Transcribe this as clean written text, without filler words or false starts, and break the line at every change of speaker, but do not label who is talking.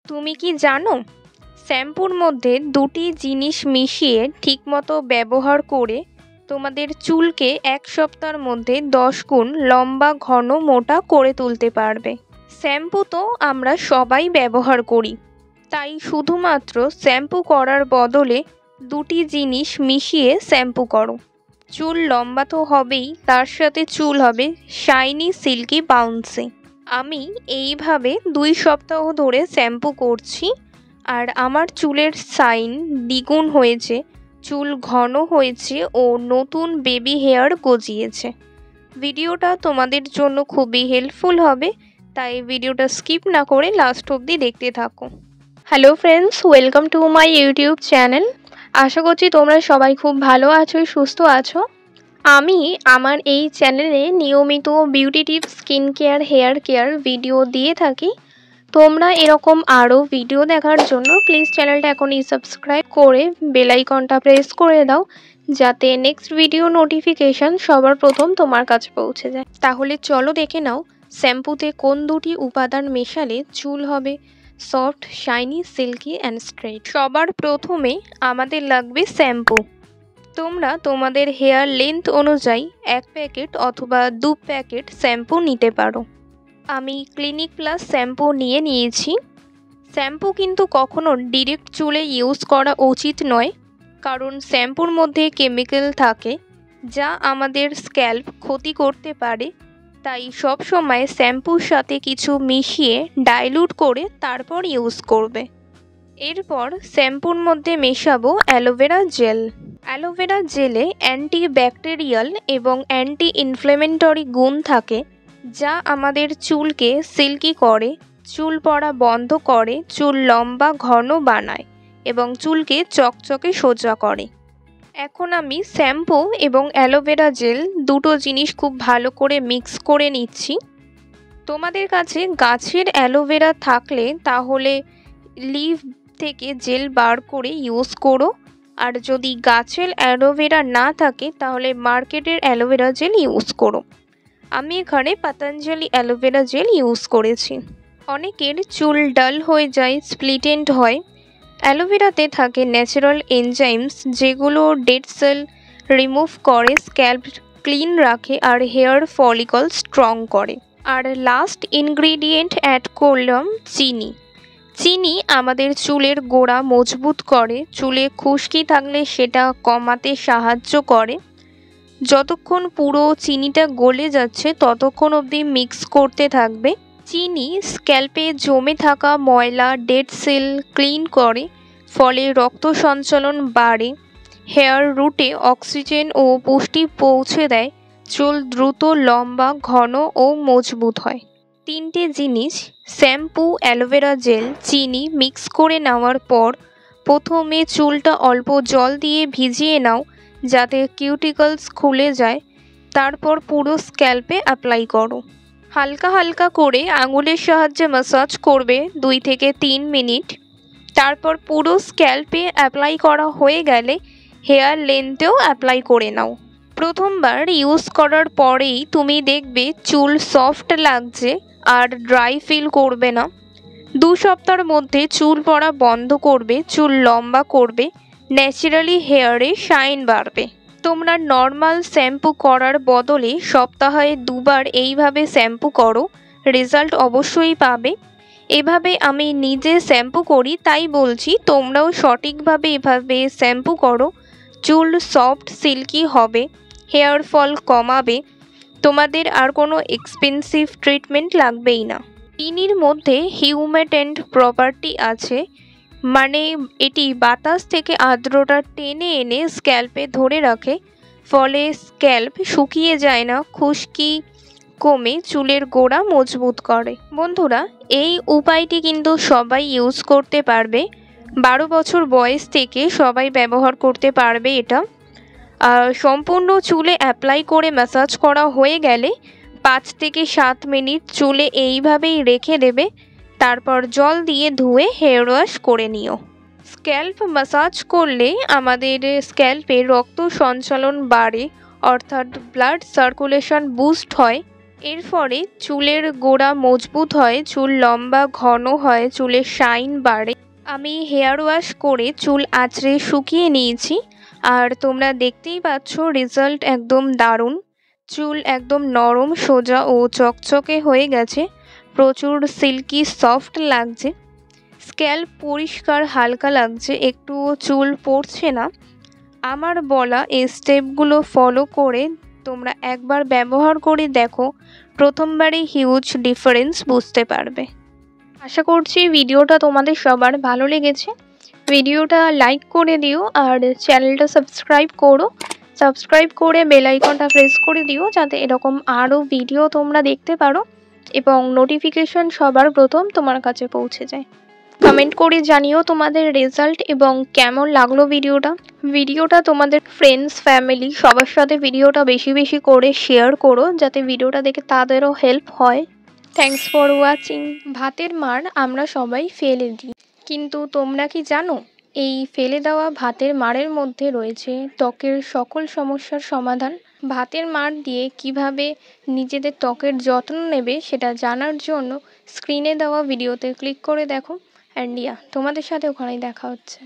তুমি কি জানো শ্যাম্পুর মধ্যে দুটি জিনিস মিশিয়ে ঠিকমতো ব্যবহার করে তোমাদের চুলকে এক সপ্তাহের মধ্যে 10 গুণ লম্বা ঘন মোটা করে তুলতে পারবে। শ্যাম্পু তো আমরা সবাই ব্যবহার করি, তাই শুধুমাত্র শ্যাম্পু করার বদলে দুটি জিনিস মিশিয়ে শ্যাম্পু করো। চুল লম্বা তো হবেই, তার সাথে চুল হবে শাইনি সিল্কি বাউন্সি। আমি এইভাবে 2 সপ্তাহ ধরে শ্যাম্পু করছি আর আমার চুলের সাইন দ্বিগুণ হয়েছে, চুল ঘন হয়েছে ও নতুন বেবি হেয়ার গজিয়েছে। ভিডিওটা তোমাদের জন্য খুবই হেল্পফুল হবে, তাই ভিডিওটা স্কিপ না করে লাস্ট অবধি দেখতে থাকো। Hello friends, welcome to my YouTube channel. আশা করছি তোমরা সবাই খুব ভালো আছো, সুস্থ আছো। আমি আমার এই চ্যানেলে নিয়মিত beauty tips, skin care, hair care video দিয়ে থাকি। তোমরা এরকম আরও ভিডিও দেখার জন্য প্লিজ চ্যানেলটা এখনই সাবস্ক্রাইব করে বেল আইকনটা প্রেস করে দাও, যাতে নেক্সট ভিডিও নোটিফিকেশান সবার প্রথম তোমার কাছে পৌঁছে যায়। তাহলে চলো দেখে নাও শ্যাম্পুতে কোন দুটি উপাদান মেশালে চুল হবে soft, shiny, silky and straight. সবার প্রথমে আমাদের লাগবে শ্যাম্পু। তোমরা তোমাদের হেয়ার লেন্থ অনুযায়ী 1 প্যাকেট অথবা 2 প্যাকেট শ্যাম্পু নিতে পারো। আমি ক্লিনিক প্লাস শ্যাম্পু নিয়েছি। শ্যাম্পু কিন্তু কখনো ডিরেক্ট চুলে ইউজ করা উচিত নয়, কারণ শ্যাম্পুর মধ্যে কেমিক্যাল থাকে যা আমাদের স্ক্যাল্প ক্ষতি করতে পারে। তাই সব সময় শ্যাম্পুর সাথে কিছু মিশিয়ে ডাইলুট করে তারপর ইউজ করবে। এরপর শ্যাম্পুর মধ্যে মেশাবো অ্যালোভেরা জেল। অ্যালোভেরা জেলে অ্যান্টি ব্যাকটেরিয়াল এবং অ্যান্টি ইনফ্লেমেটরি গুণ থাকে, যা আমাদের চুলকে সিল্কি করে, চুল পড়া বন্ধ করে, চুল লম্বা ঘন বানায় এবং চুলকে চকচকে সোজা করে। এখন আমি শ্যাম্পু এবং অ্যালোভেরা জেল দুটো জিনিস খুব ভালো করে মিক্স করে নিচ্ছি। তোমাদের কাছে গাছের অ্যালোভেরা থাকলে তাহলে লিভ থেকে জেল বার করে ইউজ করো, আর যদি গাছের অ্যালোভেরা না থাকে তাহলে মার্কেটের অ্যালোভেরা জেল ইউজ করো। আমি এখানে পতঞ্জলি অ্যালোভেরা জেল ইউজ করেছি। অনেকের চুল ডাল হয়ে যায়, স্প্লিট এন্ড হয়। অ্যালোভেরাতে থাকে ন্যাচারাল এনজাইমস, যেগুলো ডেড সেল রিমুভ করে, স্ক্যাল্প ক্লিন রাখে আর হেয়ার ফলিকল স্ট্রং করে। আর লাস্ট ইনগ্রিডিয়েন্ট অ্যাড করলাম চিনি। চিনি আমাদের চুলের গোড়া মজবুত করে, চুলে খুশকি থাকলে সেটা কমাতে সাহায্য করে। যতক্ষণ পুরো চিনিটা গলে যাচ্ছে ততক্ষণ অবধি মিক্স করতে থাকবে। চিনি স্ক্যাল্পে জমে থাকা ময়লা, ডেড সেল ক্লিন করে, ফলে রক্ত সঞ্চালন বাড়ে, হেয়ার রুটে অক্সিজেন ও পুষ্টি পৌঁছে দেয়, চুল দ্রুত লম্বা, ঘন ও মজবুত হয়। 3টে জিনিস শ্যাম্পু, অ্যালোভেরা জেল, চিনি মিক্স করে নেওয়ার পর প্রথমে চুলটা অল্প জল দিয়ে ভিজিয়ে নাও, যাতে কিউটিকলস খুলে যায়। তারপর পুরো স্ক্যাল্পে অ্যাপ্লাই করো। হালকা হালকা করে আঙুলের সাহায্যে ম্যাসাজ করবে 2 থেকে 3 মিনিট। তারপর পুরো স্ক্যাল্পে অ্যাপ্লাই করা হয়ে গেলে হেয়ার লেন্থেও অ্যাপ্লাই করে নাও। প্রথমবার ইউজ করার পরেই তুমি দেখবে চুল সফট লাগছে আর ড্রাই ফিল করবে না। 2 সপ্তাহের মধ্যে চুল পড়া বন্ধ করবে, চুল লম্বা করবে, ন্যাচারালি হেয়ারে শাইন বাড়বে। তোমরা নর্মাল শ্যাম্পু করার বদলে সপ্তাহে 2 বার এইভাবে শ্যাম্পু করো, রেজাল্ট অবশ্যই পাবে। এভাবে আমি নিজে শ্যাম্পু করি, তাই বলছি তোমরাও সঠিকভাবে এভাবে শ্যাম্পু করো। চুল সফট, সিল্কি হবে, হেয়ার ফল কমাবে, তোমাদের আর কোনো এক্সপেন্সিভ ট্রিটমেন্ট লাগবেই না। চিনির মধ্যে হিউমেটেন্ট প্রপার্টি আছে, মানে এটি বাতাস থেকে আর্দ্রতা টেনে এনে স্ক্যাল্পে ধরে রাখে, ফলে স্ক্যাল্প শুকিয়ে যায় না, খুশকি কমে, চুলের গোড়া মজবুত করে। বন্ধুরা, এই উপায়টি কিন্তু সবাই ইউজ করতে পারবে। 12 বছর বয়স থেকে সবাই ব্যবহার করতে পারবে এটা। সম্পূর্ণ চুলে অ্যাপ্লাই করে ম্যাসাজ করা হয়ে গেলে 5 থেকে 7 মিনিট চুলে এইভাবেই রেখে দেবে। তারপর জল দিয়ে ধুয়ে হেয়ার ওয়াশ করে নিও। স্ক্যাল্প ম্যাসাজ করলে আমাদের স্ক্যাল্পে রক্ত সঞ্চালন বাড়ে, অর্থাৎ ব্লাড সার্কুলেশন বুস্ট হয়, এর ফলে চুলের গোড়া মজবুত হয়, চুল লম্বা ঘন হয়, চুলের শাইন বাড়ে। আমি হেয়ার ওয়াশ করে চুল আঁচড়ে শুকিয়ে নিয়েছি, আর তোমরা দেখতেই পাচ্ছ রেজাল্ট একদম দারুণ। চুল একদম নরম, সোজা ও চকচকে হয়ে গেছে, প্রচুর সিল্কি সফট লাগছে, স্ক্যাল্প পরিষ্কার হালকা লাগছে, একটুও চুল পড়ছে না। আমার বলা এই স্টেপগুলো ফলো করে তোমরা একবার ব্যবহার করে দেখো, প্রথমবারেই হিউজ ডিফারেন্স বুঝতে পারবে। আশা করছি ভিডিওটা তোমাদের সবার ভালো লেগেছে। ভিডিওটা লাইক করে দিও আর চ্যানেলটা সাবস্ক্রাইব করো। সাবস্ক্রাইব করে বেল আইকনটা প্রেস করে দিও যাতে এরকম আরও ভিডিও তোমরা দেখতে পারো এবং নোটিফিকেশন সবার প্রথম তোমার কাছে পৌঁছে যায়। কমেন্ট করে জানিও তোমাদের রেজাল্ট এবং কেমন লাগলো ভিডিওটা তোমাদের ফ্রেন্ডস ফ্যামিলি সবার সাথে ভিডিওটা বেশি বেশি করে শেয়ার করো যাতে ভিডিওটা দেখে তাদেরও হেল্প হয়। Thanks for watching. ভাতের মাড় আমরা সবাই ফেলে দিই, কিন্তু তোমরা কি জানো এই ফেলে দেওয়া ভাতের মাড়ের মধ্যে রয়েছে ত্বকের সকল সমস্যার সমাধান। ভাতের মাড় দিয়ে কিভাবে নিজেদের ত্বকের যত্ন নেবে সেটা জানার জন্য স্ক্রিনে দেওয়া ভিডিওতে ক্লিক করে দেখো। অ্যান্ড তোমাদের সাথে ওখানেই দেখা হচ্ছে।